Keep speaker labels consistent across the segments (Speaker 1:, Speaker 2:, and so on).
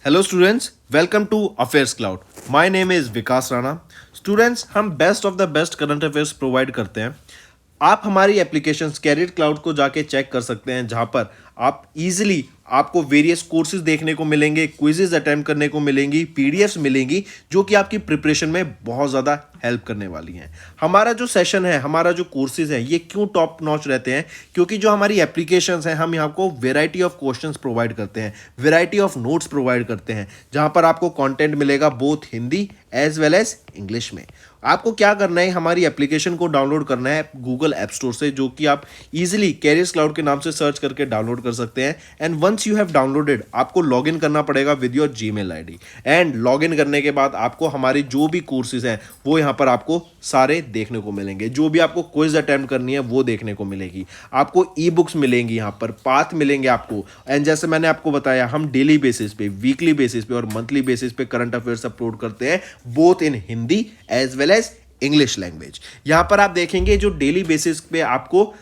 Speaker 1: Hello students, welcome to Affairs Cloud. My name is Vikas Rana. Students, हम best of the best current affairs provide करते हैं। आप हमारी application career cloud को जाके चेक कर सकते हैं, जहां पर आप इजीली आपको वेरियस कोर्सेज देखने को मिलेंगे, क्विजेज अटेम्प्ट करने को मिलेंगी, पीडीएफ्स मिलेंगी जो कि आपकी प्रिपरेशन में बहुत ज़्यादा हेल्प करने वाली हैं। हमारा जो सेशन है, हमारा जो कोर्सेज है, ये क्यों टॉप नॉच रहते हैं? क्योंकि जो हमारी एप्लीकेशंस हैं, हम यहाँ को वेराइटी ऑफ क्वेश्चंस प्रोवाइड करते हैं, वेराइटी ऑफ नोट्स प्रोवाइड करते हैं, जहाँ पर आपको कंटेंट मिलेगा both Hindi as well as English में। आपको क्या करना है, हमारी एप्लीकेशन को डाउनलोड करना है गूगल ऐप स्टोर से, जो कि आप इजीली कैरियर्स क्लाउड के नाम से सर्च करके डाउनलोड कर सकते हैं। And once you have downloaded, आपको लॉगिन करना पड़ेगा with your Gmail ID. And login करने के बाद आपको हमारी जो भी कोर्सेज हैं वो यहाँ पर आपको सारे देखने को मिलेंगे। जो भी आपको क्विज अटेम्प्ट करनी है वो देखने को मिलेगी। आपको ई बुक्स मिलेंगी, यहाँ पर पाथ मिलेंगे आपको। एंड जैसे मैंने आपको बताया, हम डेली बेसिस पे, वीकली बेसिस पे और मंथली बेसिस पे करंट अफेयर्स अपलोड करते हैं, both in Hindi as well as English language. यहां पर आप देखेंगे जो डेली बेसिस पे आपको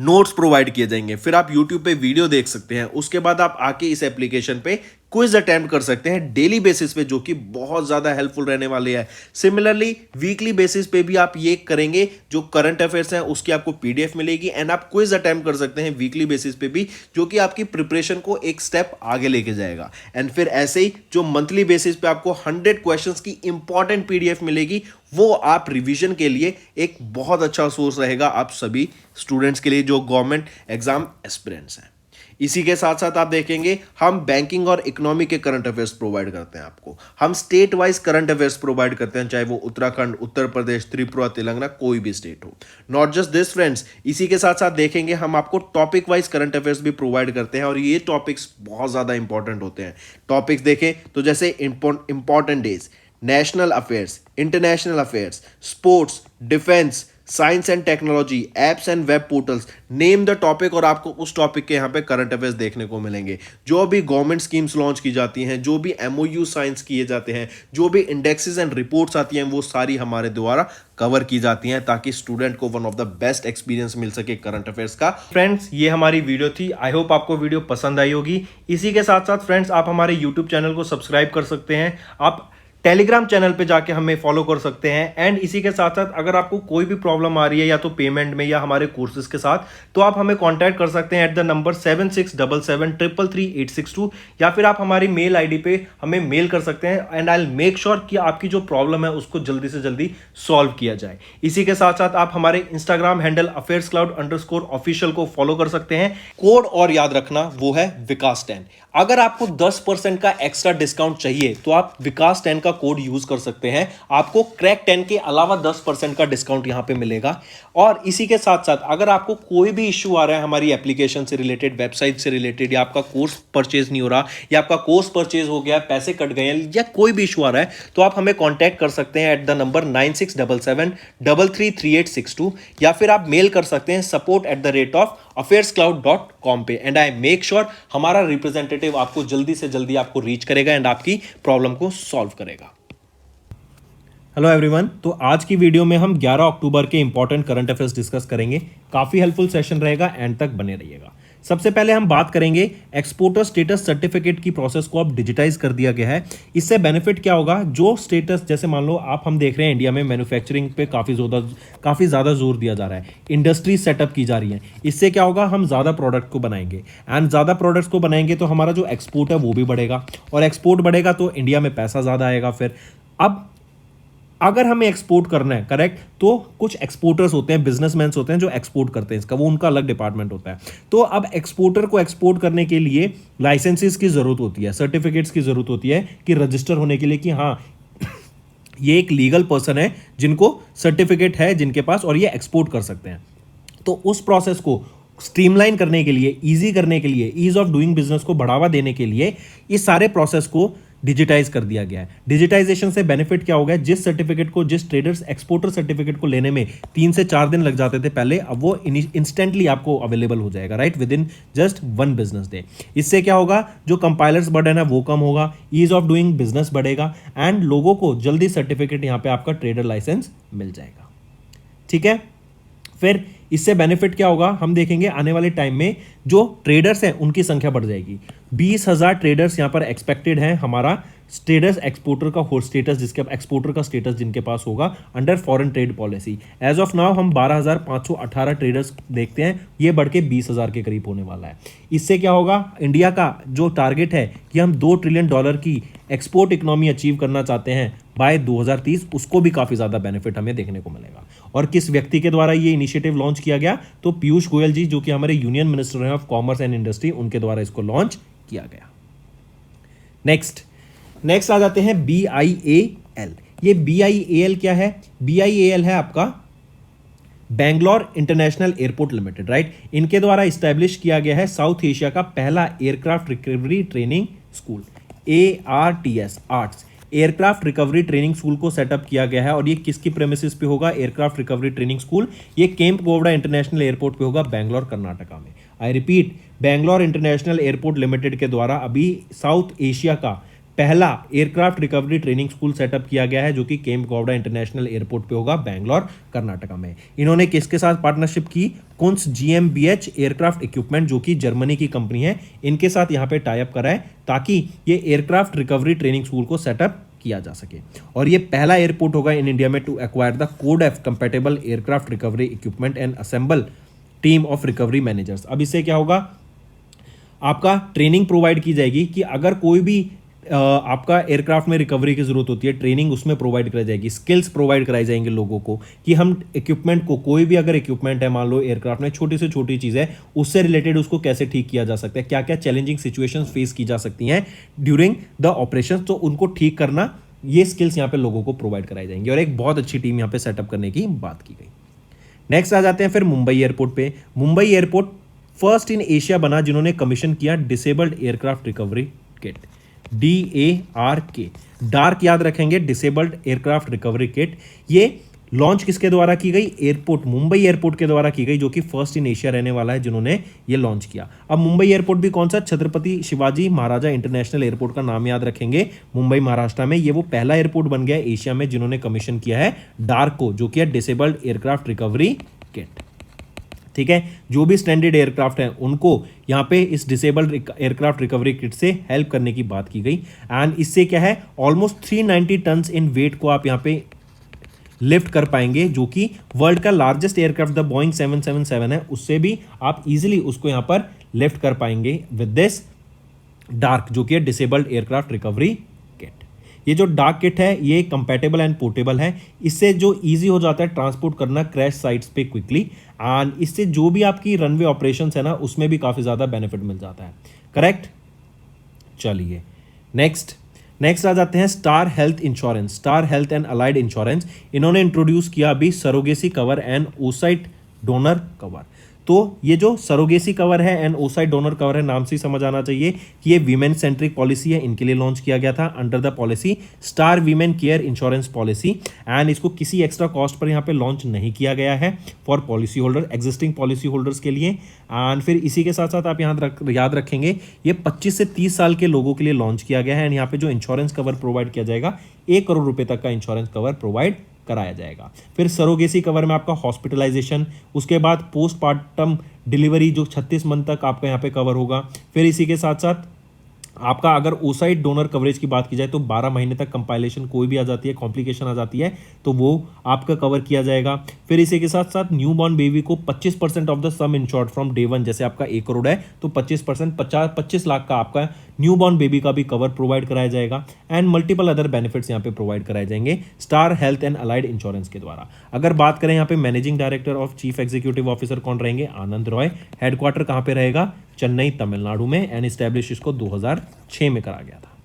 Speaker 1: नोट्स प्रोवाइड किए जाएंगे, फिर आप YouTube पे वीडियो देख सकते हैं, उसके बाद आप आके इस एप्लीकेशन पे क्विज अटेम्प्ट कर सकते हैं डेली बेसिस पे, जो कि बहुत ज़्यादा हेल्पफुल रहने वाले हैं। सिमिलरली वीकली बेसिस पे भी आप ये करेंगे, जो करंट अफेयर्स हैं उसकी आपको पीडीएफ मिलेगी एंड आप क्विज अटेम्प्ट कर सकते हैं वीकली बेसिस पे भी, जो कि आपकी प्रिपरेशन को एक स्टेप आगे लेके जाएगा। एंड फिर ऐसे ही जो मंथली बेसिस पे आपको 100 क्वेश्चंस की इंपॉर्टेंट पीडीएफ मिलेगी, वो आप रिवीजन के लिए एक बहुत अच्छा सोर्स रहेगा आप सभी स्टूडेंट्स के लिए जो गवर्नमेंट एग्जाम एस्पिरेंट्स हैं। इसी के साथ साथ आप देखेंगे, हम बैंकिंग और इकोनॉमी के करंट अफेयर्स प्रोवाइड करते हैं आपको। हम state wise current affairs provide करते हैं, चाहे वो उत्तराखंड, उत्तर प्रदेश, त्रिपुरा, तेलंगाना, कोई भी स्टेट हो। नॉट जस्ट दिस फ्रेंड्स, इसी के साथ साथ देखेंगे हम आपको टॉपिक वाइज करंट अफेयर्स भी प्रोवाइड करते हैं, और ये टॉपिक्स बहुत ज़्यादा इंपॉर्टेंट होते हैं। टॉपिक्स देखें तो जैसे important days, national affairs, international affairs, sports, defence, science and technology, apps and web portals, name the topic, और आपको उस टॉपिक के यहाँ पे करंट अफेयर्स देखने को मिलेंगे। जो भी गवर्नमेंट स्कीम्स लॉन्च की जाती हैं, जो भी एमओयू साइंस किए जाते हैं, जो भी इंडेक्सेस एंड रिपोर्ट्स आती हैं, वो सारी हमारे द्वारा कवर की जाती हैं, ताकि स्टूडेंट को one of the best experience मिल सके करंट अफेयर्स का। फ्रेंड्स, ये हमारी वीडियो थी। आई होप आपको वीडियो पसंद आई होगी। इसी के साथ साथ फ्रेंड्स, आप हमारे यूट्यूब चैनल को सब्सक्राइब कर सकते हैं, आप टेलीग्राम चैनल पे जाके हमें फॉलो कर सकते हैं। एंड इसी के साथ साथ अगर आपको कोई भी प्रॉब्लम आ रही है, या तो पेमेंट में या हमारे कोर्सेज के साथ, तो आप हमें कांटेक्ट कर सकते हैं एट द नंबर 7677333862, या फिर आप हमारी मेल आईडी पे हमें मेल कर सकते हैं। And I will make sure कि आपकी जो प्रॉब्लम है उसको जल्दी से जल्दी सॉल्व किया जाए। इसी के साथ साथ आप हमारे इंस्टाग्राम हैंडल affairscloud_official को फॉलो कर सकते हैं। कोड और याद रखना, वो है विकास10। अगर आपको 10% का एक्स्ट्रा डिस्काउंट चाहिए तो आप विकास10 का कोड यूज कर सकते हैं, आपको क्रैक 10 के अलावा 10% का डिस्काउंट यहां पे मिलेगा। और इसी के साथ साथ अगर आपको कोई भी इश्यू आ रहा है हमारी एप्लीकेशन से रिलेटेड, वेबसाइट से रिलेटेड, या आपका कोर्स परचेज नहीं हो रहा, या आपका कोर्स परचेज हो गया, पैसे कट गए हैं, या कोई भी इशू आ रहा है, तो आप हमें कॉन्टैक्ट कर सकते हैं एट द नंबर 9677333862, या फिर आप मेल कर सकते हैं support@affairscloud.com पे। एंड आई मेक श्योर हमारा रिप्रेजेंटेटिव आपको जल्दी से जल्दी आपको रीच करेगा एंड आपकी प्रॉब्लम को सॉल्व करेगा। हेलो एवरीवन, तो आज की वीडियो में हम 11 अक्टूबर के इंपॉर्टेंट करंट अफेयर्स डिस्कस करेंगे। काफी हेल्पफुल सेशन रहेगा, एंड तक बने रहिएगा। सबसे पहले हम बात करेंगे, एक्सपोर्टर स्टेटस सर्टिफिकेट की प्रोसेस को अब डिजिटाइज कर दिया गया है। इससे बेनिफिट क्या होगा? जो स्टेटस, जैसे मान लो हम देख रहे हैं इंडिया में मैन्युफैक्चरिंग पे काफ़ी ज़्यादा जोर दिया जा रहा है, इंडस्ट्री सेटअप की जा रही है। इससे क्या होगा? हम ज़्यादा प्रोडक्ट को बनाएंगे, एंड ज़्यादा प्रोडक्ट्स को बनाएंगे तो हमारा जो एक्सपोर्ट है वो भी बढ़ेगा, और एक्सपोर्ट बढ़ेगा तो इंडिया में पैसा ज़्यादा आएगा। फिर अब अगर हमें एक्सपोर्ट करना है, करेक्ट, तो कुछ एक्सपोर्टर्स होते हैं, बिजनेसमैन होते हैं जो एक्सपोर्ट करते हैं, इसका वो उनका अलग डिपार्टमेंट होता है। तो अब एक्सपोर्टर को एक्सपोर्ट करने के लिए लाइसेंसेस की जरूरत होती है, सर्टिफिकेट्स की जरूरत होती है, कि रजिस्टर होने के लिए कि हाँ ये एक लीगल पर्सन है, जिनको सर्टिफिकेट है जिनके पास, और ये एक्सपोर्ट कर सकते हैं। तो उस प्रोसेस को स्ट्रीमलाइन करने के लिए, ईजी करने के लिए, ईज ऑफ डूइंग बिजनेस को बढ़ावा देने के लिए इस सारे प्रोसेस को डिजिटाइज कर दिया गया है। डिजिटाइजेशन से बेनिफिट क्या हो गया? जिस सर्टिफिकेट को, जिस ट्रेडर्स एक्सपोर्टर सर्टिफिकेट को लेने में 3 से 4 दिन लग जाते थे पहले, अब वो इंस्टेंटली आपको अवेलेबल हो जाएगा, right, with in just 1 business day. इससे क्या होगा? जो कंपाइलर्स बर्डन है वो कम होगा, ईज ऑफ डूइंग बिजनेस बढ़ेगा, एंड लोगों को जल्दी सर्टिफिकेट यहाँ पे आपका ट्रेडर लाइसेंस मिल जाएगा। ठीक है, फिर इससे बेनिफिट क्या होगा? हम देखेंगे आने वाले टाइम में जो ट्रेडर्स हैं उनकी संख्या बढ़ जाएगी। 20,000 ट्रेडर्स यहाँ पर एक्सपेक्टेड हैं, हमारा ट्रेडर्स एक्सपोर्टर का हो स्टेटस, जिसके एक्सपोर्टर का स्टेटस जिनके पास होगा under foreign trade policy. As of now हम 12,518 ट्रेडर्स देखते हैं, ये बढ़ के 20,000 के करीब होने वाला है। इससे क्या होगा, इंडिया का जो टारगेट है कि हम $2 ट्रिलियन की एक्सपोर्ट इकोनॉमी अचीव करना चाहते हैं बाय 2030, उसको भी काफ़ी ज़्यादा बेनिफिट हमें देखने को मिलेगा। और किस व्यक्ति के द्वारा ये इनिशिएटिव लॉन्च किया गया, तो पीयूष गोयल जी, जो कि हमारे यूनियन मिनिस्टर हैं ऑफ कॉमर्स एंड इंडस्ट्री, उनके द्वारा इसको लॉन्च किया गया। नेक्स्ट आ जाते हैं BIAL। ये BIAL क्या है? BIAL है आपका Bangalore international airport limited, right. इनके द्वारा इस्टेब्लिश किया गया है साउथ एशिया का पहला aircraft recovery training school, ARTS aircraft recovery training school को सेटअप किया गया है। और ये किसकी प्रेमिसेस पे होगा? एयरक्राफ्ट रिकवरी ट्रेनिंग स्कूल, ये केम्प गोवड़ा इंटरनेशनल एयरपोर्ट पे होगा, बैंगलोर कर्नाटका में। I repeat, Bangalore international airport limited के द्वारा अभी साउथ एशिया का पहला aircraft recovery training school setup किया गया है, जो कि केम्प गोवड़ा इंटरनेशनल एयरपोर्ट पे होगा, बैंगलोर कर्नाटका में। इन्होंने किसके साथ पार्टनरशिप की? कुंस GmbH एयरक्राफ्ट इक्विपमेंट, जो कि जर्मनी की कंपनी है, इनके साथ यहाँ पे टाई अप करा है, ताकि ये एयरक्राफ्ट रिकवरी ट्रेनिंग स्कूल को सेटअप किया जा सके। और ये पहला एयरपोर्ट होगा इन इंडिया में to acquire the code F compatible aircraft recovery equipment and assemble team of recovery managers. अब इससे क्या होगा, आपका ट्रेनिंग प्रोवाइड की जाएगी कि अगर कोई भी आपका एयरक्राफ्ट में रिकवरी की जरूरत होती है, ट्रेनिंग उसमें प्रोवाइड कराई जाएगी, स्किल्स प्रोवाइड कराई जाएंगे लोगों को कि हम इक्विपमेंट को, कोई भी अगर इक्विपमेंट है, मान लो एयरक्राफ्ट में छोटी से छोटी चीज़ है, उससे रिलेटेड उसको कैसे ठीक किया जा सकता है, क्या क्या चैलेंजिंग सिचुएशंस फेस की जा सकती हैं ड्यूरिंग द ऑपरेशन, तो उनको ठीक करना, ये स्किल्स यहाँ पे लोगों को प्रोवाइड कराई जाएंगी। और एक बहुत अच्छी टीम यहाँ पे सेटअप करने की बात की गई। नेक्स्ट आ जाते हैं फिर मुंबई एयरपोर्ट पे। Mumbai airport first in Asia बना जिन्होंने कमीशन किया disabled aircraft recovery kit, DARK, dark याद रखेंगे, डिसेबल्ड एयरक्राफ्ट रिकवरी किट। ये लॉन्च किसके द्वारा की गई? एयरपोर्ट, मुंबई एयरपोर्ट के द्वारा की गई, जो कि फर्स्ट इन एशिया रहने वाला है जिन्होंने ये लॉन्च किया। अब मुंबई एयरपोर्ट भी कौन सा? छत्रपति शिवाजी महाराजा इंटरनेशनल एयरपोर्ट का नाम याद रखेंगे, मुंबई महाराष्ट्र में। ये वो पहला एयरपोर्ट बन गया एशिया में जिन्होंने कमीशन किया है डार्क को, जो कि है डिसेबल्ड एयरक्राफ्ट रिकवरी किट। ठीक है, जो भी स्टैंडर्ड एयरक्राफ्ट हैं उनको यहाँ पे इस डिसेबल्ड एयरक्राफ्ट रिकवरी किट से हेल्प करने की बात की गई। एंड इससे क्या है, ऑलमोस्ट 390 टन इन वेट को आप यहाँ पे लिफ्ट कर पाएंगे, जो कि वर्ल्ड का लार्जेस्ट एयरक्राफ्ट द बोइंग 777 है, उससे भी आप इजीली उसको यहाँ पर लिफ्ट कर पाएंगे विद दिस डार्क, जो कि है डिसेबल्ड एयरक्राफ्ट रिकवरी किट। ये जो डार्क किट है ये कंपैटिबल एंड पोर्टेबल है, इससे जो इजी हो जाता है ट्रांसपोर्ट करना क्रैश साइट्स पे क्विकली, एंड इससे जो भी आपकी रनवे ऑपरेशंस है ना, उसमें भी काफ़ी ज़्यादा बेनिफिट मिल जाता है। करेक्ट, चलिए नेक्स्ट आ जाते हैं star health insurance, star health and allied insurance. इन्होंने इंट्रोड्यूस किया अभी surrogacy cover and oocyte donor cover. तो ये जो सरोगेसी कवर है एंड ओसाइट डोनर कवर है, नाम से ही समझ आना चाहिए कि ये वीमेन सेंट्रिक पॉलिसी है, इनके लिए लॉन्च किया गया था under the policy star women care insurance policy. And इसको किसी एक्स्ट्रा कॉस्ट पर यहाँ पे लॉन्च नहीं किया गया है for policy holder, existing policy holders के लिए। एंड फिर इसी के साथ साथ आप यहाँ याद रखेंगे ये 25 से 30 साल के लोगों के लिए लॉन्च किया गया है। एंड यहाँ पे जो इंश्योरेंस कवर प्रोवाइड किया जाएगा, 1 करोड़ रुपए तक का इंश्योरेंस कवर प्रोवाइड कराया जाएगा। फिर सरोगेसी कवर में आपका हॉस्पिटलाइजेशन, उसके बाद पोस्टमार्टम डिलीवरी जो 36 मंथ तक आपका यहाँ पे कवर होगा। फिर इसी के साथ साथ आपका अगर ओसाइट डोनर कवरेज की बात की जाए तो 12 महीने तक कंपाइलेशन कोई भी आ जाती है, कॉम्प्लिकेशन आ जाती है, तो वो आपका कवर किया जाएगा। फिर इसी के साथ साथ न्यू बॉर्न बेबी को 25% of the some insured from day 1, जैसे आपका 1 करोड़ है तो 25% 25 लाख का आपका न्यू बॉर्न बेबी का भी कवर प्रोवाइड कराया जाएगा। एंड मल्टीपल अदर बेनिफिट्स यहाँ पे प्रोवाइड कराए जाएंगे star health and allied insurance के द्वारा। अगर बात करें यहाँ पे managing director of chief executive officer कौन रहेंगे? आनंद रॉय। हेडक्वार्टर कहाँ पे रहेगा? चेन्नई तमिलनाडु में। एंड इस्टेब्लिश इसको 2006 में करा गया था।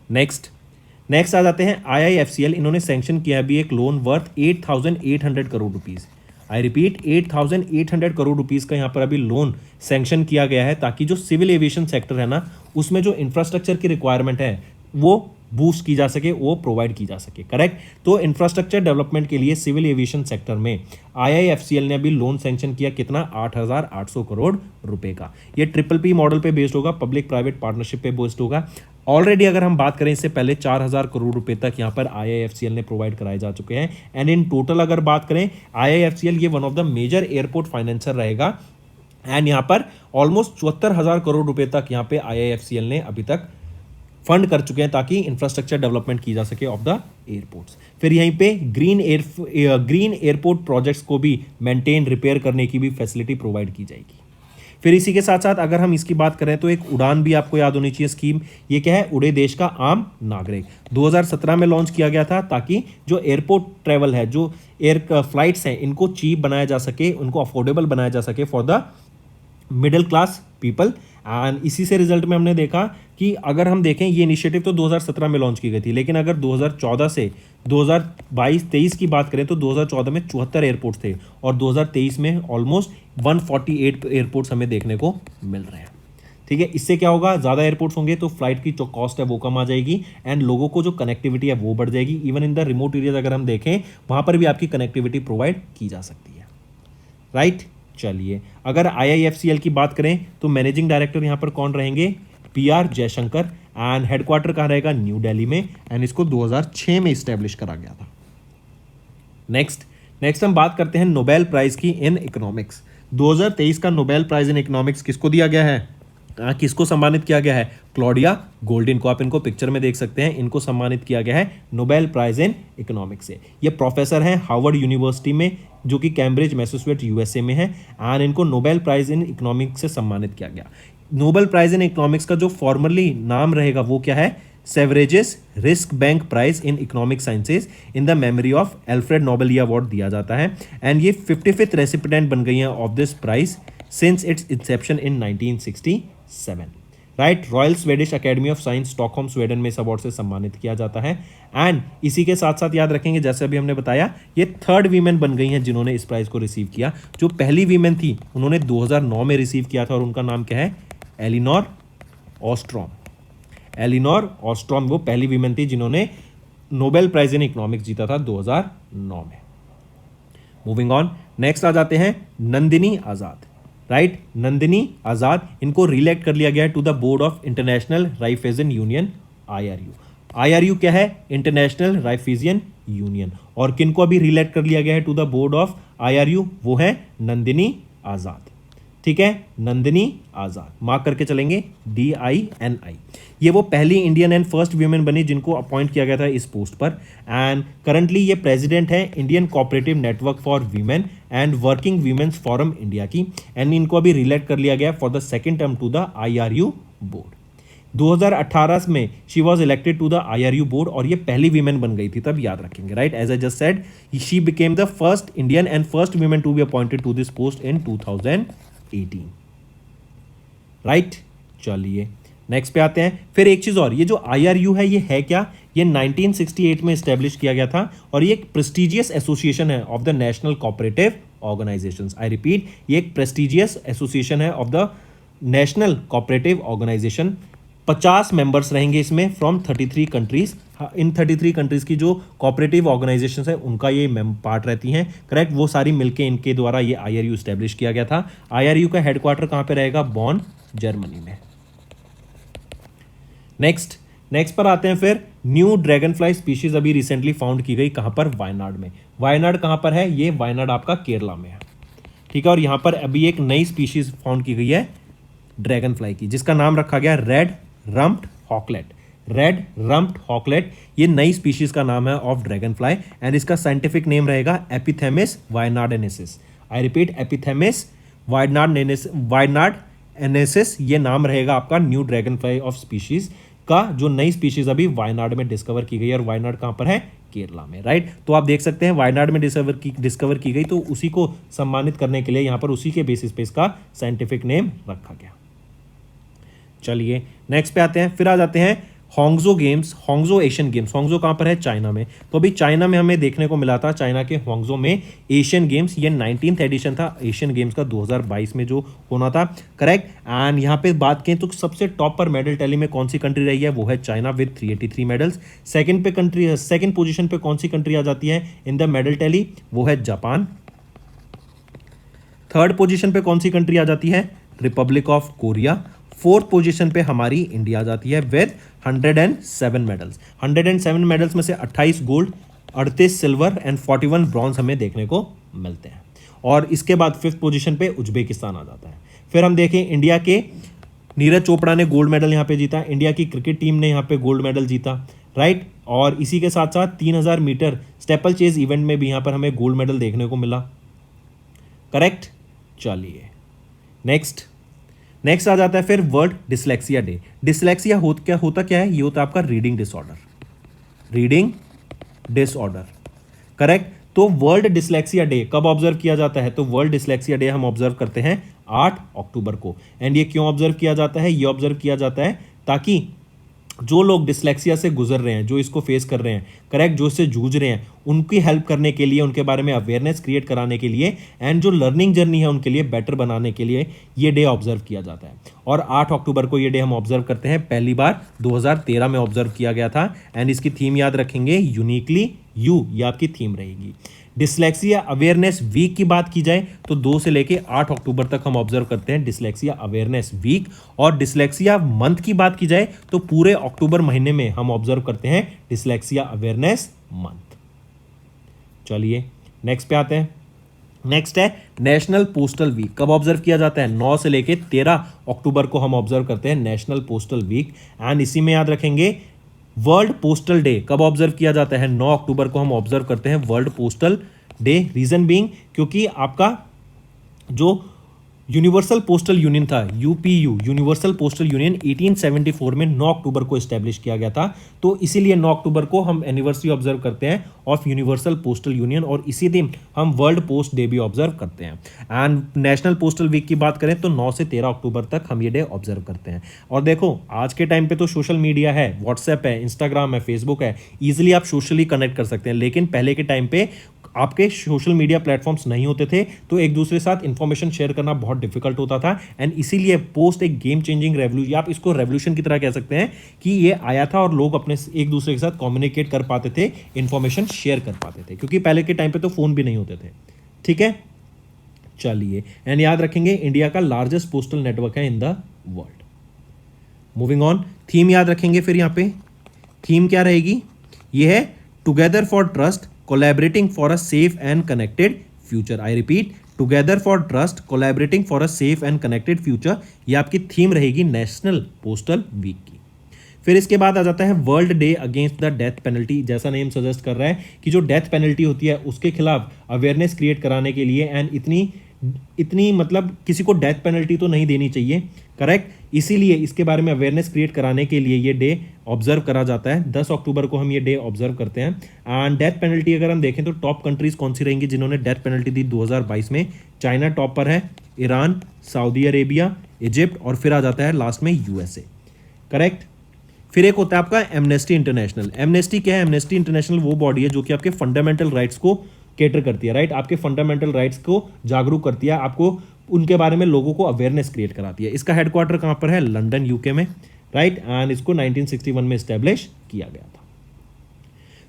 Speaker 1: नेक्स्ट आ जाते हैं IIFCL। इन्होंने सैंक्शन किया अभी एक loan worth 8,800 crore rupees. I repeat 8,800 crore rupees का यहाँ पर अभी लोन सैंक्शन किया गया है, ताकि जो सिविल एविएशन सेक्टर है ना, उसमें जो इंफ्रास्ट्रक्चर की रिक्वायरमेंट है वो बूस्ट की जा सके, वो प्रोवाइड की जा सके। करेक्ट, तो इंफ्रास्ट्रक्चर डेवलपमेंट के लिए सिविल एविएशन सेक्टर में IIFCL ने अभी लोन सैंक्शन किया कितना? 8,800 करोड़ रुपए का। ये PPP मॉडल पे बेस्ड होगा, पब्लिक प्राइवेट पार्टनरशिप पे बेस्ड होगा। ऑलरेडी अगर हम बात करें इससे पहले 4,000 करोड़ रुपए तक यहाँ पर IIFCL ने प्रोवाइड कराए जा चुके हैं। एंड इन टोटल अगर बात करें IIFCL ये one of the major airport financier रहेगा
Speaker 2: एंड यहाँ पर ऑलमोस्ट 74,000 करोड़ रुपए तक यहाँ पे IIFCL ने अभी तक फंड कर चुके हैं ताकि इंफ्रास्ट्रक्चर डेवलपमेंट की जा सके ऑफ द एयरपोर्ट्स। फिर यहीं पे ग्रीन एयरपोर्ट प्रोजेक्ट्स को भी मेंटेन रिपेयर करने की भी फैसिलिटी प्रोवाइड की जाएगी। फिर इसी के साथ साथ अगर हम इसकी बात करें तो एक उड़ान भी आपको याद होनी चाहिए स्कीम। ये क्या है? उड़े देश का आम नागरिक 2017 में लॉन्च किया गया था ताकि जो एयरपोर्ट ट्रेवल है, जो एयर फ्लाइट्स हैं, इनको चीप बनाया जा सके, उनको अफोर्डेबल बनाया जा सके for the middle class people. And इसी से रिजल्ट में हमने देखा कि अगर हम देखें ये इनिशिएटिव तो 2017 में लॉन्च की गई थी, लेकिन अगर 2014 से 2022-23 की बात करें तो 2014 में 74 एयरपोर्ट्स थे और 2023 में ऑलमोस्ट 148 एयरपोर्ट्स हमें देखने को मिल रहे हैं। ठीक है, इससे क्या होगा? ज़्यादा एयरपोर्ट्स होंगे तो फ्लाइट की जो कॉस्ट है वो कम आ जाएगी एंड लोगों को जो कनेक्टिविटी है वो बढ़ जाएगी। Even in the remote areas अगर हम देखें वहाँ पर भी आपकी कनेक्टिविटी प्रोवाइड की जा सकती है, राइट। चलिए, अगर IIFCL की बात करें तो मैनेजिंग डायरेक्टर यहाँ पर कौन रहेंगे? PR जयशंकर। एंड हेडक्वार्टर कहाँ रहेगा? न्यू दिल्ली में। एंड इसको 2006 में इस्टेब्लिश करा गया था। नेक्स्ट हम बात करते हैं नोबेल प्राइज की इन इकोनॉमिक्स। 2023 का नोबेल प्राइज इन इकोनॉमिक्स किसको दिया गया है? किसको सम्मानित किया गया है? क्लॉडिया गोल्डिन को। आप इनको पिक्चर में देख सकते हैं, इनको सम्मानित किया गया है नोबेल प्राइज इन इकोनॉमिक्स से। ये प्रोफेसर हैं हार्वर्ड यूनिवर्सिटी में, जो कि कैम्ब्रिज मैसेच्यूसेट्स USA में है। एंड इनको नोबेल प्राइज इन इकोनॉमिक्स से सम्मानित किया गया। नोबेल प्राइज इन इकोनॉमिक्स का जो फॉर्मली नाम रहेगा वो क्या है? Sveriges Riksbank prize in economic sciences in the memory of Alfred Nobel ये अवार्ड दिया जाता है। एंड ये 55th रेसिपिडेंट बन गई हैं of this prize since its inception in 1967, right. Royal Swedish Academy of Science Stockholm Sweden में इस अवार्ड से सम्मानित किया जाता है। एंड इसी के साथ साथ याद रखेंगे, जैसे अभी हमने बताया, ये 3rd वीमेन बन गई हैं जिन्होंने इस प्राइज को रिसीव किया। जो पहली वीमेन थी उन्होंने 2009 में रिसीव किया था और उनका नाम क्या है? एलिनोर ऑस्ट्रॉम। एलिनोर ऑस्ट्रॉम वो पहली वीमेन थी जिन्होंने नोबेल प्राइज इन इकोनॉमिक्स जीता था 2009 में। मूविंग ऑन, नेक्स्ट आ जाते हैं नंदिनी आजाद, राइट। नंदिनी आजाद, इनको रिलेक्ट कर लिया गया है to the board of international राइफेजन यूनियन IRU। IRU क्या है? इंटरनेशनल राइफेजियन यूनियन। और किनको अभी रिलेक्ट कर लिया गया है to the board of IRU? वो है नंदिनी आजाद। ठीक है, नंदिनी आजाद, मार्क करके चलेंगे, DINI। ये वो पहली इंडियन एंड फर्स्ट वीमेन बनी जिनको अपॉइंट किया गया था इस पोस्ट पर। एंड करंटली ये प्रेसिडेंट है Indian Cooperative Network for Women and Working Women's Forum India की। एंड इनको अभी रिलेक्ट कर लिया गया for the second term to the IRU board. 2018 में she was elected to the IRU board और ये पहली वीमेन बन गई थी, तब याद रखेंगे, right. As I just said, she became the first Indian and first women to be appointed to this post in 2018, right. चलिए नेक्स्ट पे आते हैं। फिर एक चीज और, ये जो IRU है ये है क्या? ये 1968 में स्टैब्लिश किया गया था और ये एक प्रेस्टिजियस एसोसिएशन है of the national cooperative organisations. I repeat, ये एक प्रेस्टिजियस एसोसिएशन है of the national cooperative organisation. 50 members रहेंगे इसमें फ्रॉम 33 कंट्रीज। इन 33 कंट्रीज की जो कोऑपरेटिव ऑर्गेनाइजेशंस है उनका ये पार्ट रहती हैं, करेक्ट। वो सारी मिलके इनके द्वारा ये IRU स्टैब्लिश किया गया था। IRU का हेडक्वार्टर कहाँ पे रहेगा? बॉन, जर्मनी में। नेक्स्ट पर आते हैं। फिर न्यू ड्रैगन फ्लाई स्पीशीज अभी रिसेंटली फाउंड की गई, कहाँ पर? वायनाड में। वायनाड कहाँ पर है? ये वायनाड आपका केरला में है, ठीक है। और यहाँ पर अभी एक नई स्पीशीज फाउंड की गई है ड्रैगन फ्लाई की, जिसका नाम रखा गया रेड रम्प्ड हॉकलेट। रेड रम्प्ड हॉकलेट ये नई स्पीशीज का नाम है ऑफ ड्रैगन फ्लाई एंड इसका साइंटिफिक नेम रहेगा एपिथेमिस वायनाडेनेसिस। आई रिपीट, एपिथेमिस वायनाडेनेसिस ये नाम रहेगा आपका new dragon fly of species का, जो नई स्पीशीज अभी वायनाड में डिस्कवर की गई है। और वायनाड कहाँ पर है? केरला में, राइट। तो आप देख सकते हैं वायनाड में डिस्कवर की गई, तो उसी को सम्मानित करने के लिए यहाँ पर उसी के बेसिस पे इसका साइंटिफिक नेम रखा गया। चलिए नेक्स्ट पे आते हैं। फिर आ जाते हैं होंगजो गेम्स, होंगजो एशियन गेम्स। होंगजो कहाँ पर है? चाइना में। तो अभी चाइना में हमें देखने को मिला था, चाइना के होंगजो में एशियन गेम्स, ये 19th एडिशन था एशियन गेम्स का 2022 में जो होना था, करेक्ट। एंड यहाँ पे बात करें तो सबसे टॉप पर मेडल टैली में कौन सी कंट्री रही है? वो है China with 383 medals. Second position पे कौन सी कंट्री आ जाती है इन द मेडल टैली? वो है जापान। थर्ड पोजीशन पे कौन सी कंट्री आ जाती है? Republic of Korea. Fourth position पे हमारी इंडिया आ जाती है विद 107 मेडल्स। 107 मेडल्स में से 28 गोल्ड, 38 सिल्वर एंड 41 ब्रॉन्ज हमें देखने को मिलते हैं। और इसके बाद फिफ्थ पोजीशन पे उज्बेकिस्तान आ जाता है। फिर हम देखें इंडिया के नीरज चोपड़ा ने गोल्ड मेडल यहाँ पे जीता, इंडिया की क्रिकेट टीम ने यहाँ पे गोल्ड मेडल जीता, राइट। और इसी के साथ साथ 3000 मीटर स्टेपल चेज इवेंट में भी यहाँ पर हमें गोल्ड मेडल देखने को मिला, करेक्ट। चलिए नेक्स्ट आ जाता है फिर वर्ल्ड डिसलेक्सिया डे। डिसलेक्सिया होता क्या है? ये होता है आपका रीडिंग डिसऑर्डर, करेक्ट। तो वर्ल्ड डिसलेक्सिया डे कब ऑब्जर्व किया जाता है? तो वर्ल्ड डिसलेक्सिया डे हम ऑब्जर्व करते हैं 8 अक्टूबर को। एंड ये क्यों ऑब्जर्व किया जाता है? ये ऑब्जर्व किया जाता है ताकि जो लोग डिसलेक्सिया से गुजर रहे हैं, जो इसको फेस कर रहे हैं, करेक्ट, जो इससे जूझ रहे हैं, उनकी हेल्प करने के लिए, उनके बारे में अवेयरनेस क्रिएट कराने के लिए एंड जो लर्निंग जर्नी है उनके लिए बेटर बनाने के लिए ये डे ऑब्जर्व किया जाता है। और 8 अक्टूबर को ये डे हम ऑब्जर्व करते हैं, पहली बार 2013 में ऑब्जर्व किया गया था। एंड इसकी थीम याद रखेंगे, यूनिकली यू, ये आपकी थीम रहेगी। डिसलेक्सिया अवेयरनेस वीक की बात की जाए तो 2 से लेके 8 अक्टूबर तक हम ऑब्जर्व करते हैं डिसलेक्सिया अवेयरनेस वीक। और डिसलेक्सिया मंथ की बात की जाए तो पूरे अक्टूबर महीने में हम ऑब्जर्व करते हैं डिसलेक्सिया अवेयरनेस मंथ। चलिए नेक्स्ट पे आते हैं। नेक्स्ट है नेशनल पोस्टल वीक। कब ऑब्जर्व किया जाता है? 9 से लेके 13 अक्टूबर को हम ऑब्जर्व करते हैं नेशनल पोस्टल वीक। एंड इसी में याद रखेंगे वर्ल्ड पोस्टल डे कब ऑब्जर्व किया जाता है? 9 अक्टूबर को हम ऑब्जर्व करते हैं World Postal Day. Reason being क्योंकि आपका जो यूनिवर्सल पोस्टल यूनियन था, यूपीयू, यूनिवर्सल पोस्टल यूनियन 1874 में 9 अक्टूबर को एस्टेब्लिश किया गया था। तो इसीलिए 9 अक्टूबर को हम एनिवर्सरी ऑब्जर्व करते हैं ऑफ यूनिवर्सल पोस्टल यूनियन, और इसी दिन हम वर्ल्ड पोस्ट डे भी ऑब्जर्व करते हैं। एंड नेशनल पोस्टल वीक की बात करें तो 9 से 13 अक्टूबर तक हम ये डे ऑब्जर्व करते हैं। और देखो आज के टाइम पे तो सोशल मीडिया है, व्हाट्सएप है, इंस्टाग्राम है, फेसबुक है, ईजिली आप सोशली कनेक्ट कर सकते हैं। लेकिन पहले के टाइम पे आपके सोशल मीडिया प्लेटफॉर्म्स नहीं होते थे, तो एक दूसरे के साथ इंफॉर्मेशन शेयर करना बहुत डिफिकल्ट होता था। एंड इसीलिए पोस्ट एक गेम चेंजिंग रेवोल्यूशन, आप इसको रेवोल्यूशन की तरह कह सकते हैं कि ये आया था और लोग अपने एक दूसरे के साथ कम्युनिकेट कर पाते थे, इंफॉर्मेशन शेयर कर पाते थे, क्योंकि पहले के टाइम पे तो फोन भी नहीं होते थे, ठीक है। चलिए एंड याद रखेंगे इंडिया का लार्जेस्ट पोस्टल नेटवर्क है in the world. Moving on, theme याद रखेंगे फिर यहाँ पे थीम क्या रहेगी? ये है together for trust collaborating for a safe and connected future। I repeat, together for trust collaborating for a safe and connected future, ये आपकी थीम रहेगी नेशनल पोस्टल वीक की। फिर इसके बाद आ जाता है world day against the death penalty. जैसा नेम सजेस्ट कर रहा है कि जो डेथ पेनल्टी होती है उसके खिलाफ अवेयरनेस क्रिएट कराने के लिए, एंड इतनी मतलब किसी को डेथ पेनल्टी तो नहीं देनी चाहिए, करेक्ट। इसीलिए इसके बारे में अवेयरनेस क्रिएट कराने के लिए ये डे ऑब्जर्व करा जाता है। 10 अक्टूबर को हम ये डे ऑब्जर्व करते हैं। एंड डेथ पेनल्टी अगर हम देखें तो टॉप कंट्रीज कौन सी रहेंगी जिन्होंने डेथ पेनल्टी दी 2022 में? चाइना टॉप पर है, ईरान, सऊदी अरेबिया, इजिप्ट, और फिर आ जाता है लास्ट में यूएसए, करेक्ट। फिर एक होता है आपका एमनेस्टी इंटरनेशनल। एमनेस्टी क्या है? एमनेस्टी इंटरनेशनल वो बॉडी है जो कि आपके फंडामेंटल राइट्स को केटर करती है, राइट। आपके फंडामेंटल राइट्स को जागरूक करती है, आपको उनके बारे में लोगों को अवेयरनेस क्रिएट कराती है। इसका हेडक्वार्टर कहाँ पर है? लंदन, यूके में, राइट। एंड इसको 1961 में एस्टेब्लिश किया गया था।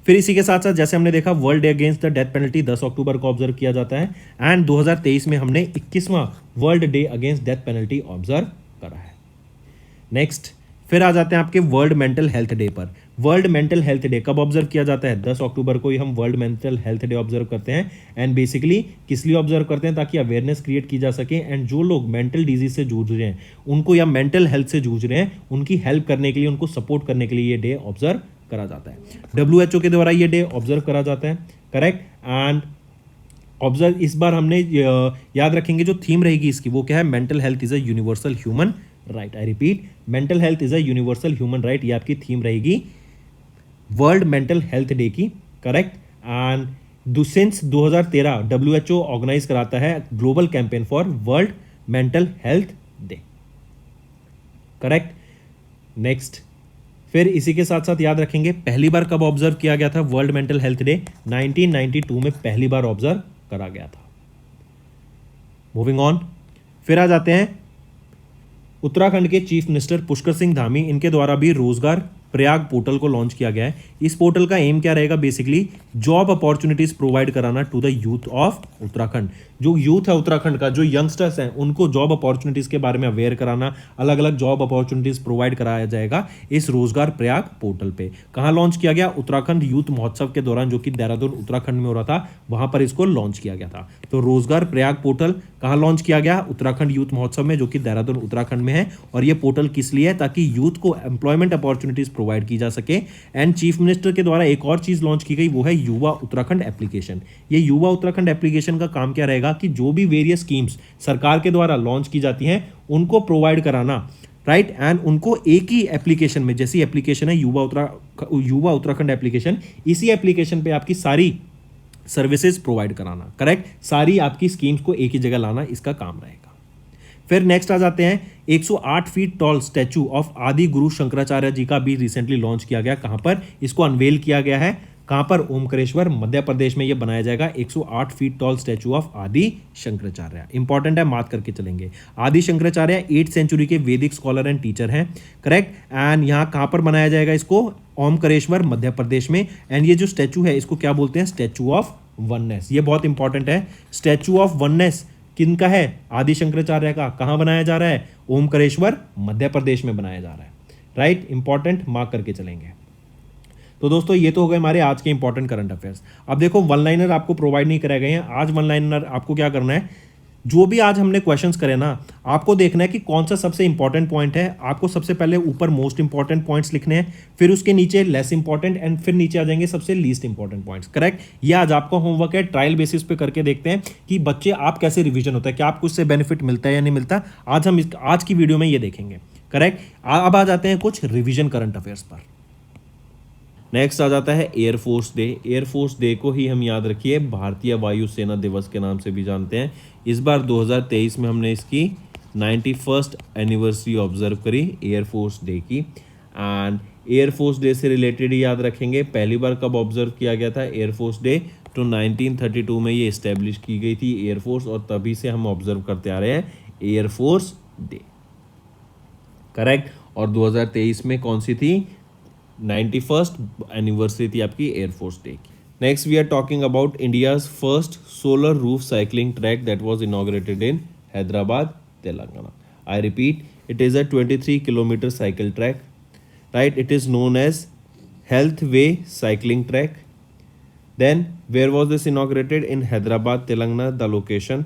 Speaker 2: फिर इसी के साथ साथ जैसे हमने देखा world day against the death penalty 10 अक्टूबर को ऑब्जर्व किया जाता है। एंड 2023 में हमने 21वां world day against death penalty observe करा है। नेक्स्ट फिर आ जाते हैं आपके वर्ल्ड मेंटल हेल्थ डे पर। वर्ल्ड मेंटल हेल्थ डे कब ऑब्जर्व किया जाता है? 10 अक्टूबर को ही हम world mental health day observe करते हैं। एंड बेसिकली किस लिए ऑब्जर्व करते हैं? ताकि अवेयरनेस क्रिएट की जा सके, एंड जो लोग मेंटल डिजीज से जूझ रहे हैं उनको, या मेंटल हेल्थ से जूझ रहे हैं, उनकी हेल्प करने के लिए, उनको सपोर्ट करने के लिए ये डे ऑब्जर्व करा जाता है। WHO के द्वारा ये डे ऑब्जर्व करा जाता है, करेक्ट। एंड ऑब्जर्व इस बार हमने याद रखेंगे जो थीम रहेगी इसकी वो क्या है? Mental health is a universal human right. I repeat, mental health is a universal human right, ये आपकी थीम रहेगी वर्ल्ड मेंटल हेल्थ डे की, correct. And since 2013 WHO organise कराता है global campaign for World mental health Day, correct. Next फिर इसी के साथ साथ याद रखेंगे पहली बार कब ऑब्जर्व किया गया था वर्ल्ड मेंटल हेल्थ डे? 1992 में पहली बार ऑब्जर्व करा गया था। मूविंग ऑन, फिर आ जाते हैं उत्तराखंड के चीफ मिनिस्टर पुष्कर सिंह धामी, इनके द्वारा भी रोजगार प्रयाग पोर्टल को लॉन्च किया गया है। इस पोर्टल का एम क्या रहेगा? बेसिकली जॉब अपॉर्चुनिटीज प्रोवाइड कराना to the youth of Uttarakhand. जो यूथ है उत्तराखंड का, जो यंगस्टर्स हैं, उनको जॉब अपॉर्चुनिटीज के बारे में अवेयर कराना, अलग अलग जॉब अपॉर्चुनिटीज प्रोवाइड कराया जाएगा इस रोजगार प्रयाग पोर्टल पे। कहाँ लॉन्च किया गया? उत्तराखंड यूथ महोत्सव के दौरान, जो कि देहरादून उत्तराखंड में हो रहा था, वहां पर इसको लॉन्च किया गया था। तो रोजगार प्रयाग पोर्टल कहाँ लॉन्च किया गया? उत्तराखंड यूथ महोत्सव में, जो कि देहरादून उत्तराखंड में है। और ये पोर्टल किस लिए है? ताकि यूथ को एम्प्लॉयमेंट अपॉर्चुनिटीज प्रोवाइड की जा सके। एंड चीफ मिनिस्टर के द्वारा एक और चीज लॉन्च की गई, वो है युवा उत्तराखंड एप्लीकेशन। ये युवा उत्तराखंड एप्लीकेशन का काम क्या रहेगा कि जो भी वेरियस स्कीम्स सरकार के द्वारा लॉन्च की जाती हैं उनको प्रोवाइड कराना, राइट। एंड उनको एक ही एप्लीकेशन में, जैसी एप्लीकेशन है युवा उत्तराखंड एप्लीकेशन, इसी एप्लीकेशन पे आपकी सारी सर्विसेज प्रोवाइड कराना, करेक्ट। सारी आपकी स्कीम्स को एक ही जगह लाना, इसका काम रहेगा। फिर नेक्स्ट आ जाते हैं, 108 फीट टॉल स्टैचू ऑफ आदि गुरु शंकराचार्य जी का भी रिसेंटली लॉन्च किया गया। कहां पर इसको अनवेल किया गया है? कहां पर? ओमकारेश्वर, मध्य प्रदेश में यह बनाया जाएगा। 108 फीट टॉल स्टैचू ऑफ आदि शंकराचार्य, इंपॉर्टेंट है, मार्क करके चलेंगे। आदि शंकराचार्य 8th सेंचुरी के वैदिक स्कॉलर एंड टीचर हैं, करेक्ट। एंड यहां कहां पर बनाया जाएगा इसको? ओमकारेश्वर, मध्य प्रदेश में। एंड ये जो स्टैचू है इसको क्या बोलते हैं? Statue of oneness. ये बहुत इंपॉर्टेंट है। स्टैचू ऑफ वननेस किनका है? आदि शंकराचार्य का। कहां बनाया जा रहा है? ओमकारेश्वर, मध्य प्रदेश में बनाया जा रहा है, राइट। इंपॉर्टेंट, मार्क करके चलेंगे। तो दोस्तों ये तो हो गए हमारे आज के इंपॉर्टेंट करंट अफेयर्स। अब देखो वन लाइनर आपको प्रोवाइड नहीं कराए गए हैं। आज वन लाइनर आपको क्या करना है, जो भी आज हमने क्वेश्चंस करे ना, आपको देखना है कि कौन सा सबसे इंपॉर्टेंट पॉइंट है। आपको सबसे पहले ऊपर मोस्ट इंपॉर्टेंट पॉइंट्स लिखने हैं, फिर उसके नीचे लेस इंपॉर्टेंट, एंड फिर नीचे आ जाएंगे सबसे लीस्ट इंपॉर्टेंट पॉइंट्स, करेक्ट। ये आज आपका होमवर्क है। ट्रायल बेसिस पे करके देखते हैं कि बच्चे आप कैसे रिवीजन होता है, क्या आपको इससे बेनिफिट मिलता है या नहीं मिलता। आज हम आज की वीडियो में ये देखेंगे, करेक्ट। अब आ जाते हैं कुछ रिविजन करंट अफेयर्स पर। नेक्स्ट आ जाता है एयरफोर्स डे। एयरफोर्स डे को ही हम याद रखिए भारतीय वायुसेना दिवस के नाम से भी जानते हैं। इस बार 2023 में हमने इसकी 91st एनिवर्सरी ऑब्जर्व करी एयरफोर्स डे की। एंड एयरफोर्स डे से रिलेटेड ही याद रखेंगे, पहली बार कब ऑब्जर्व किया गया था एयरफोर्स डे? तो 1932 में ये इस्टेब्लिश की गई थी एयरफोर्स, और तभी से हम ऑब्जर्व करते आ रहे हैं एयरफोर्स डे, करेक्ट। और 2023 में कौन सी थी? 91st एनिवर्सरी थी आपकी एयरफोर्स डे की। Next we are talking about India's first solar roof cycling track that was inaugurated in Hyderabad, Telangana. I repeat, it is a 23 kilometre cycle track, right. It is known as health way cycling track. Then where was this inaugurated? In Hyderabad, Telangana, the location.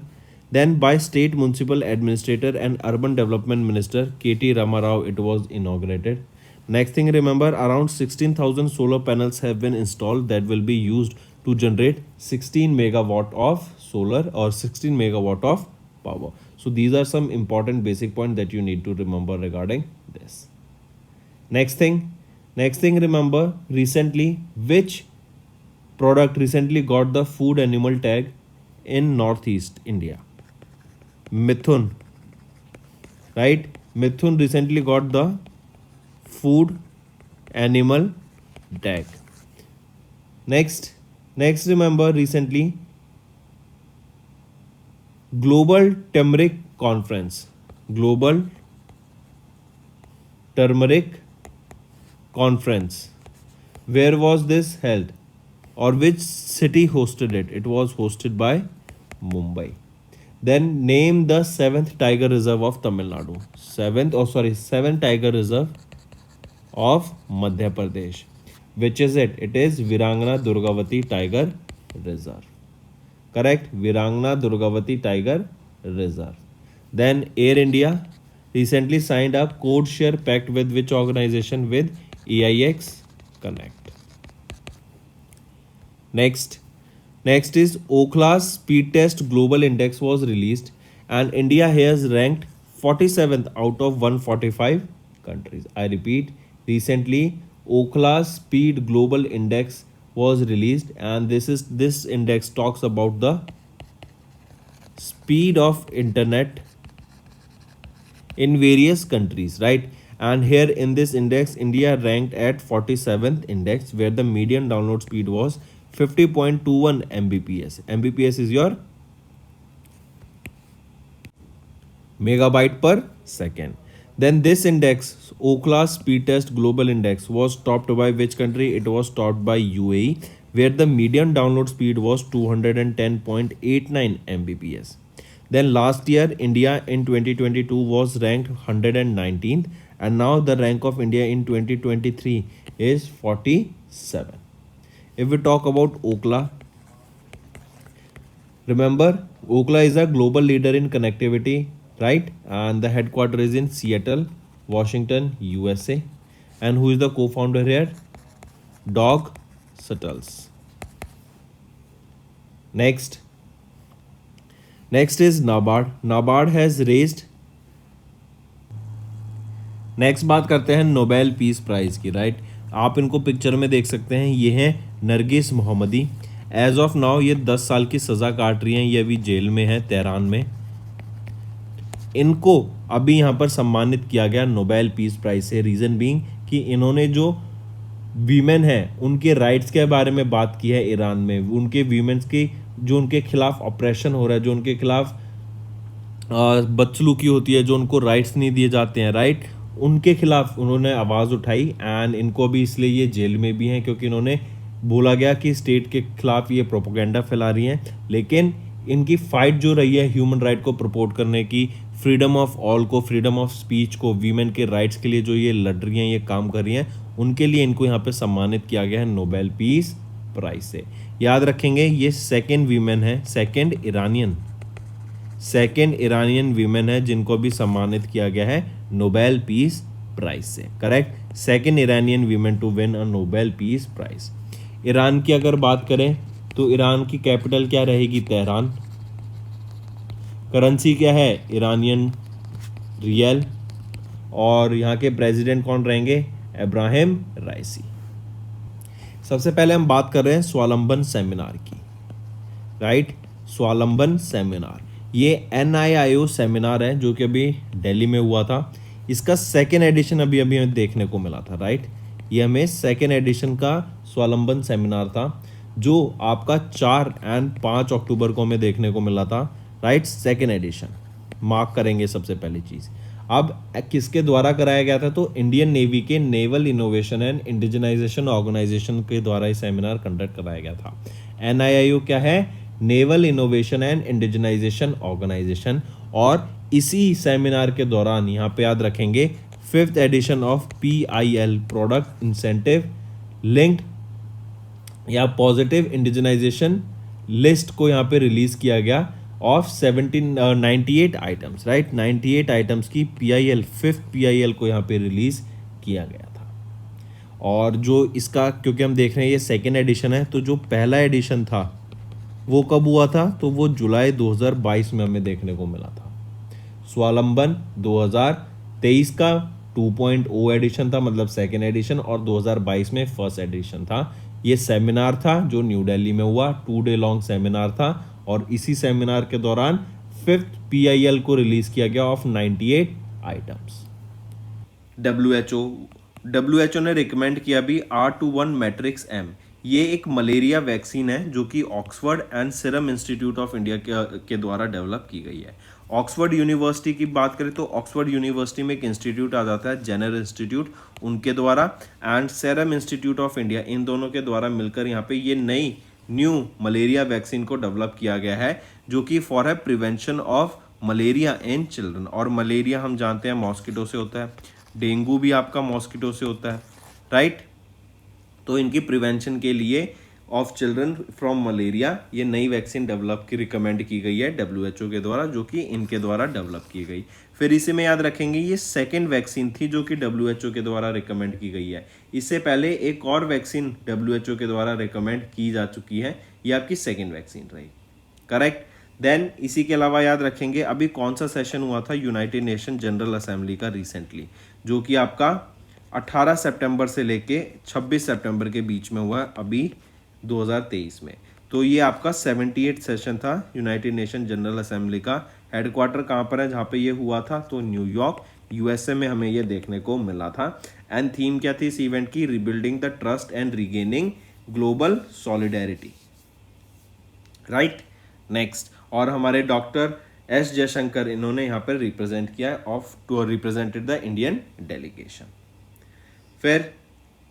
Speaker 2: Then by State Municipal Administrator and Urban Development Minister K.T. Ramarao it was inaugurated. Next thing, remember, around 16,000 solar panels have been installed that will be used to generate 16 megawatt of solar or 16 megawatt of power. So these are some important basic points that you need to remember regarding this. Next thing, remember, recently which product recently got the food animal tag in Northeast India? Mithun, right? Mithun recently got the food animal tag. Next remember, recently Global Turmeric Conference, Global Turmeric Conference, where was this held? Or which city hosted it? It was hosted by Mumbai. Then name the 7th tiger reserve of Tamil Nadu. 7th tiger reserve of Madhya Pradesh. Which is it? It is Virangana Durgavati Tiger Reserve. Correct? Virangana Durgavati Tiger Reserve. Then Air India recently signed a code share pact with which organization? With EIX Connect. Next is Ookla Speed Test Global Index was released and India has ranked 47th out of 145 countries. I repeat, recently Ookla Speed Global Index was released and this index talks about the speed of internet in various countries, right? And here in this index, India ranked at 47th index, where the median download speed was 50.21 Mbps. Mbps is your megabyte per second. Then this index, Ookla Speed Test Global Index, was topped by which country? It was topped by UAE. where the median download speed was 210.89 Mbps. Then last year, India in 2022 was ranked 119th, and now the rank of India in 2023 is 47. If we talk about Ookla, remember Ookla is a global leader in connectivity, right? And the headquarters is in Seattle, Washington, USA. And who is the co-founder here? Doug Suttles. Next is NABARD. NABARD has raised. Next बात करते हैं Nobel peace prize की, right? आप इनको picture में देख सकते हैं, ये हैं नरगिस मोहम्मदी। एज ऑफ नाउ ये 10 साल की सज़ा काट रही हैं, ये अभी जेल में है तेहरान में। इनको अभी यहाँ पर सम्मानित किया गया नोबेल पीस प्राइज़ से। रीज़न बीइंग कि इन्होंने जो वीमेन हैं उनके राइट्स के बारे में बात की है ईरान में, उनके वीमेंस की जो उनके खिलाफ ऑपरेशन हो रहा है, जो उनके खिलाफ बदसलूकी होती है, जो उनको राइट्स नहीं दिए जाते हैं, राइट, उनके खिलाफ उन्होंने आवाज़ उठाई। एंड इनको भी इसलिए ये जेल में भी हैं क्योंकि इन्होंने बोला गया कि स्टेट के खिलाफ ये प्रोपोगेंडा फैला रही हैं। लेकिन इनकी फ़ाइट जो रही है ह्यूमन राइट को प्रपोर्ट करने की, फ्रीडम ऑफ ऑल को, फ्रीडम ऑफ स्पीच को, वीमेन के राइट्स के लिए जो ये लड़ रही हैं, ये काम कर रही हैं, उनके लिए इनको यहाँ पे सम्मानित किया गया है नोबेल पीस प्राइज से। याद रखेंगे ये सेकेंड वीमेन है, सेकेंड इरानियन वीमेन है जिनको भी सम्मानित किया गया है नोबेल पीस प्राइज से। करेक्ट, second Iranian women to win a Nobel Peace Prize. Iran की अगर बात करें तो ईरान की कैपिटल क्या रहेगी? तेहरान। करेंसी क्या है? Iranian real. और यहाँ के प्रेसिडेंट कौन रहेंगे? इब्राहिम राइसी। सबसे पहले हम बात कर रहे हैं स्वावलंबन सेमिनार की, राइट? स्वावलंबन सेमिनार ये NIIO सेमिनार है जो कि अभी दिल्ली में हुआ था। इसका सेकेंड एडिशन अभी हमें देखने को मिला था, राइट? ये हमें सेकेंड एडिशन का स्वावलंबन सेमिनार था जो आपका 4 और 5 अक्टूबर को हमें देखने को मिला था, राइट? सेकेंड एडिशन मार्क करेंगे सबसे पहली चीज़। अब किसके द्वारा कराया गया था? तो इंडियन नेवी के Naval Innovation and Indigenisation Organisation के द्वारा ये सेमिनार कंडक्ट कराया गया था। NIIO क्या है? Naval Innovation and Indigenisation Organisation. और इसी सेमिनार के दौरान यहाँ पे याद रखेंगे 5th edition of PIL product incentive linked या पॉजिटिव इंडिजनाइजेशन लिस्ट को यहाँ पे रिलीज किया गया ऑफ 98 आइटम्स, राइट? 98 आइटम्स की PIL 5th PIL को यहाँ पे रिलीज किया गया था। और जो इसका, क्योंकि हम देख रहे हैं ये सेकेंड एडिशन है, तो जो पहला एडिशन था वो कब हुआ था? तो वो जुलाई 2022 में हमें देखने को मिला था। स्वावलंबन 2023 का 2.0 एडिशन था, मतलब सेकेंड एडिशन, और 2022 में फर्स्ट एडिशन था। ये सेमिनार था जो न्यू दिल्ली में हुआ, 2 डे लॉन्ग सेमिनार था। और इसी सेमिनार के दौरान 5th PIL को रिलीज किया गया ऑफ 98 आइटम्स।
Speaker 1: WHO ने रिकमेंड किया भी R21 मैट्रिक्स M। ये एक मलेरिया वैक्सीन है जो कि Oxford and serum institute of India के द्वारा डेवलप की गई है। ऑक्सफोर्ड यूनिवर्सिटी की बात करें तो ऑक्सफोर्ड यूनिवर्सिटी में एक इंस्टीट्यूट आ जाता है, जेनर इंस्टीट्यूट, उनके द्वारा, and serum institute of India, इन दोनों के द्वारा मिलकर यहाँ पे ये नई न्यू मलेरिया वैक्सीन को डेवलप किया गया है जो कि फॉर है prevention of malaria in children. और मलेरिया हम जानते हैं मॉस्किटो से होता है, डेंगू भी आपका मॉस्किटो से होता है, राइट? तो इनकी प्रिवेंशन के लिए ऑफ चिल्ड्रन फ्रॉम मलेरिया ये नई वैक्सीन डेवलप की रिकमेंड की गई है WHO के द्वारा, जो कि इनके द्वारा डेवलप की गई। फिर इसी में याद रखेंगे ये सेकेंड वैक्सीन थी जो कि WHO के द्वारा रिकमेंड की गई है। इससे पहले एक और वैक्सीन WHO के द्वारा रिकमेंड की जा चुकी है, ये आपकी सेकेंड वैक्सीन रही। करेक्ट। देन इसी के अलावा याद रखेंगे अभी कौन सा सेशन हुआ था यूनाइटेड नेशन जनरल असेंबली का रिसेंटली, जो कि आपका 18 सितंबर से लेके 26 सितंबर के बीच में हुआ अभी 2023 में। तो ये आपका 78 सेशन था यूनाइटेड नेशन जनरल असेंबली का। हेडक्वार्टर कहाँ पर है जहाँ पे ये हुआ था? तो न्यूयॉर्क USA में हमें ये देखने को मिला था। एंड थीम क्या थी इस इवेंट की? Rebuilding the trust and regaining global solidarity, right? Next, और हमारे डॉक्टर S जयशंकर इन्होंने यहाँ पर रिप्रेजेंट किया of to represented the Indian delegation. फिर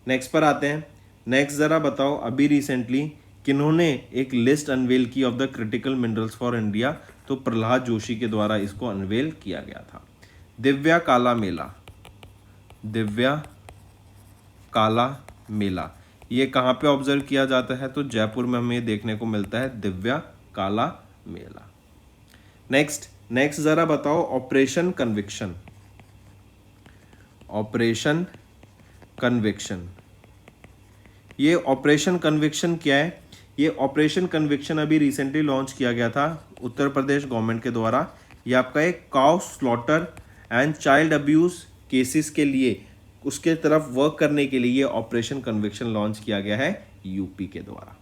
Speaker 1: नेक्स्ट पर आते हैं, नेक्स्ट ज़रा बताओ, अभी रिसेंटली किन्होंने एक लिस्ट अनवेल की of the critical minerals for India? तो प्रहलाद जोशी के द्वारा इसको अनवेल किया गया था। दिव्या काला मेला, दिव्या काला मेला ये कहाँ पे ऑब्जर्व किया जाता है? तो जयपुर में हमें देखने को मिलता है दिव्या काला मेला। नेक्स्ट जरा बताओ, ऑपरेशन कन्विक्शन, ऑपरेशन कन्विक्शन, ये ऑपरेशन कन्विक्शन क्या है? ये ऑपरेशन कन्विक्शन अभी रिसेंटली लॉन्च किया गया था उत्तर प्रदेश गवर्नमेंट के द्वारा। ये आपका एक cow slaughter and child abuse cases के लिए उसके तरफ वर्क करने के लिए ये ऑपरेशन कन्विक्शन लॉन्च किया गया है यूपी के द्वारा।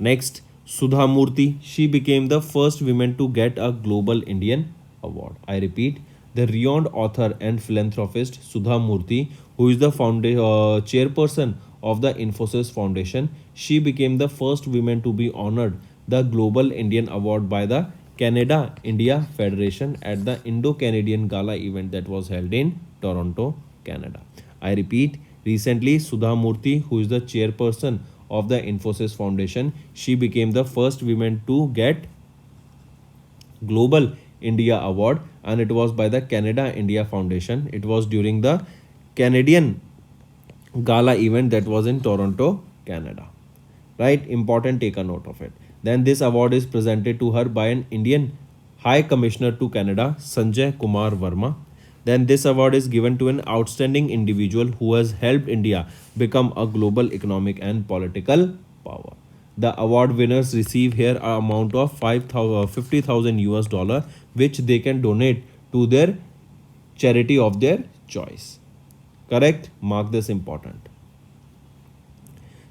Speaker 2: Next, Sudha Murthy, she became the first women to get a global Indian award. I repeat, the renowned author and philanthropist Sudha Murthy, who is the chairperson of the Infosys Foundation, she became the first woman to be honored the Global Indian Award by the Canada-India Federation at the Indo-Canadian Gala event that was held in Toronto, Canada. I repeat, recently Sudha Murthy, who is the chairperson of the Infosys Foundation, she became the first woman to get Global India Award, and it was by the Canada India Foundation. It was during the Canadian Gala event that was in Toronto, Canada. Right? Important, take a note of it. Then this award is presented to her by an Indian High Commissioner to Canada, Sanjay Kumar Verma. Then this award is given to an outstanding individual who has helped India become a global economic and political power. The award winners receive here an amount of $50,000 which they can donate to their charity of their choice. Correct? Mark this important.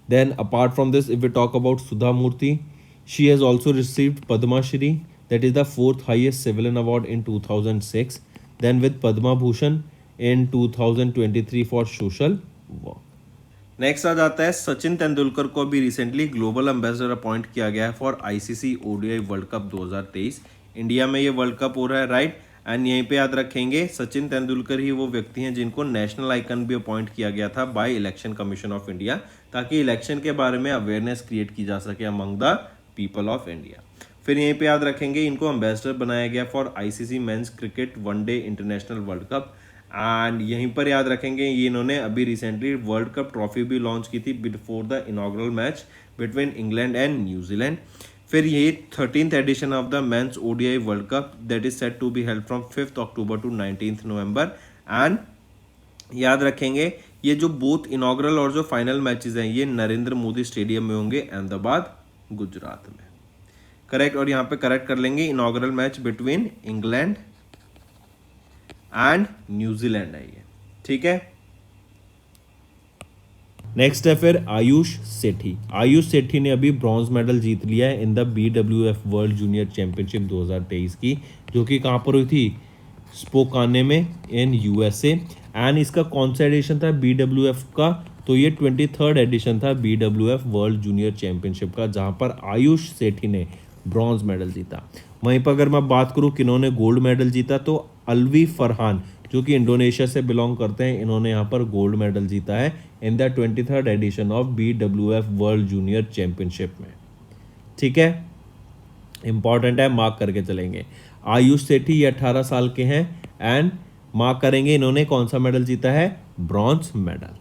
Speaker 2: Then apart from this, if we talk about Sudha Murthy, she has also received Padma Shri, that is the fourth highest civilian award in 2006. Then with Padma Bhushan in 2023 for social work.
Speaker 1: Next आ जाता है, सचिन तेंदुलकर को भी recently global ambassador appoint किया गया है for ICC ODI World cup 2023। India में ये world cup हो रहा है, राइट? एंड यहीं पे याद रखेंगे सचिन तेंदुलकर ही वो व्यक्ति हैं जिनको नेशनल आइकन भी अपॉइंट किया गया था by election commission of India, ताकि इलेक्शन के बारे में अवेयरनेस क्रिएट की जा सके among the people of India. फिर यहीं पे याद रखेंगे इनको एम्बेसडर बनाया गया for ICC men's cricket one day international world cup. And यहीं पर याद रखेंगे ये इन्होंने अभी रिसेंटली वर्ल्ड कप ट्रॉफी भी लॉन्च की थी before the inaugural match between England and New Zealand. फिर ये 13th addition of the men's ODI World Cup that is set to be held from 5th October to 19th November. एंड याद रखेंगे ये जो बोथ इनॉग्रल और जो फाइनल मैचेस हैं ये नरेंद्र मोदी स्टेडियम में होंगे अहमदाबाद, गुजरात में। करेक्ट? और यहाँ पे करेक्ट कर लेंगे, inaugural match between England and New Zealand है ये, ठीक है?
Speaker 2: नेक्स्ट है फिर आयुष सेठी। आयुष सेठी ने अभी ब्रॉन्ज मेडल जीत लिया है in the BWF World Junior championship 2023 की, जो कि कहाँ पर हुई थी? स्पोकाने में इन USA। एंड इसका कौन सा एडिशन था BWF का? तो ये 23rd एडिशन था BWF वर्ल्ड जूनियर चैंपियनशिप का, जहाँ पर आयुष सेठी ने ब्रॉन्ज मेडल जीता। वहीं पर अगर मैं बात करूँ किन्होंने गोल्ड मेडल जीता, तो अलवी फरहान जो कि इंडोनेशिया से बिलोंग करते हैं, इन्होंने यहाँ पर गोल्ड मेडल जीता है in the 23rd edition of BWF World Junior Championship में, ठीक है? इंपॉर्टेंट है, मार्क करके चलेंगे। आयुष सेठी ये 18 साल के हैं एंड मार्क करेंगे इन्होंने कौन सा मेडल जीता है? Bronze medal.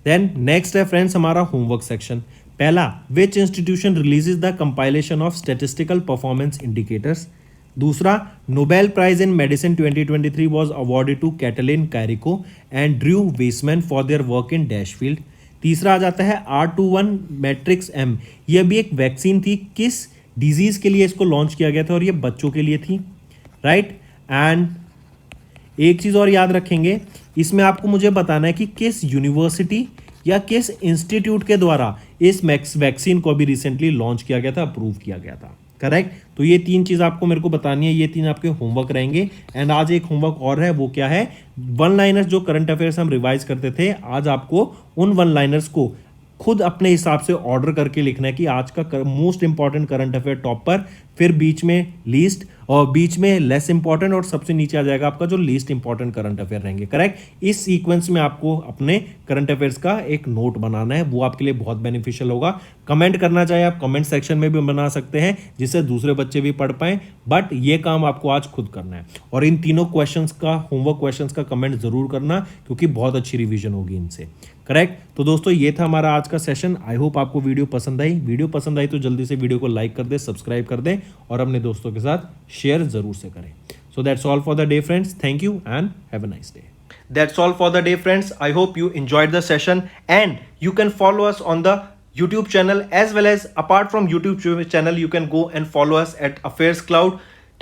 Speaker 2: देन नेक्स्ट है फ्रेंड्स हमारा होमवर्क सेक्शन। पहला, which institution releases the compilation of statistical performance indicators. दूसरा, Nobel prize in medicine 2023 was awarded to Katalin Kariko and Drew Weissman for their work in dash field. तीसरा आ जाता है R21 matrix M, ये भी एक vaccine थी, किस डिजीज के लिए इसको लॉन्च किया गया था? और ये बच्चों के लिए थी, राइट? एंड एक चीज और याद रखेंगे, इसमें आपको मुझे बताना है कि किस यूनिवर्सिटी या किस इंस्टीट्यूट के द्वारा इस वैक्सीन को भी रिसेंटली लॉन्च किया गया था, अप्रूव किया गया था। करेक्ट? तो ये तीन चीज आपको मेरे को बतानी है, ये तीन आपके होमवर्क रहेंगे। एंड आज एक होमवर्क और है, वो क्या है? वन लाइनर्स जो करंट अफेयर्स हम रिवाइज करते थे, आज आपको उन वन लाइनर्स को खुद अपने हिसाब से ऑर्डर करके लिखना है कि आज का most important current affair top पर, फिर बीच में लीस्ट और बीच में लेस इंपॉर्टेंट और सबसे नीचे आ जाएगा आपका जो लीस्ट इंपॉर्टेंट करंट अफेयर रहेंगे। करेक्ट। इस सीक्वेंस में आपको अपने करंट अफेयर्स का एक नोट बनाना है, वो आपके लिए बहुत बेनिफिशियल होगा। कमेंट करना चाहे आप कमेंट सेक्शन में भी बना सकते हैं जिससे दूसरे बच्चे भी पढ़ पाएं, बट ये काम आपको आज खुद करना है। और इन तीनों क्वेश्चंस का, होमवर्क क्वेश्चंस का कमेंट जरूर करना क्योंकि बहुत अच्छी रिवीजन होगी इनसे। करेक्ट। तो दोस्तों ये था हमारा आज का सेशन। आई होप आपको वीडियो पसंद आई। वीडियो पसंद आई तो जल्दी से वीडियो को लाइक कर दें, सब्सक्राइब कर दें और अपने दोस्तों के साथ शेयर जरूर से करें। So that's all for the day friends. Thank you and have a nice day.
Speaker 1: That's all for the day, friends. I hope you enjoyed the session and you can follow us on the YouTube channel, as well as apart from YouTube channel, you can go and follow us at Affairs Cloud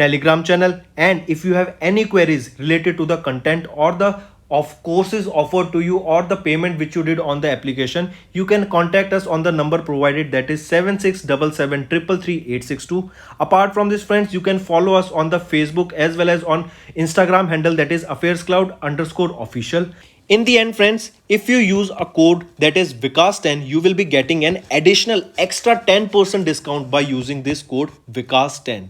Speaker 1: Telegram channel. And if you have any queries related to the content or the of courses offered to you or the payment which you did on the application, you can contact us on the number provided, that is 7677333862. Apart from this, friends, you can follow us on the Facebook as well as on Instagram handle, that is affairscloud_official. In the end, friends, if you use a code that is Vikas10, you will be getting an additional extra 10% discount by using this code Vikas10.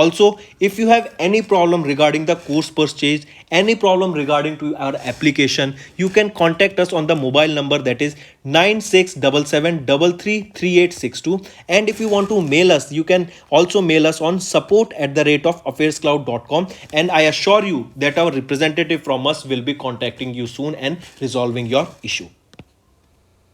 Speaker 1: Also, if you have any problem regarding the course purchase, any problem regarding to our application, you can contact us on the mobile number, that is 9677333862. And if you want to mail us, you can also mail us on support@affairscloud.com, and I assure you that our representative from us will be contacting you soon and resolving your issue.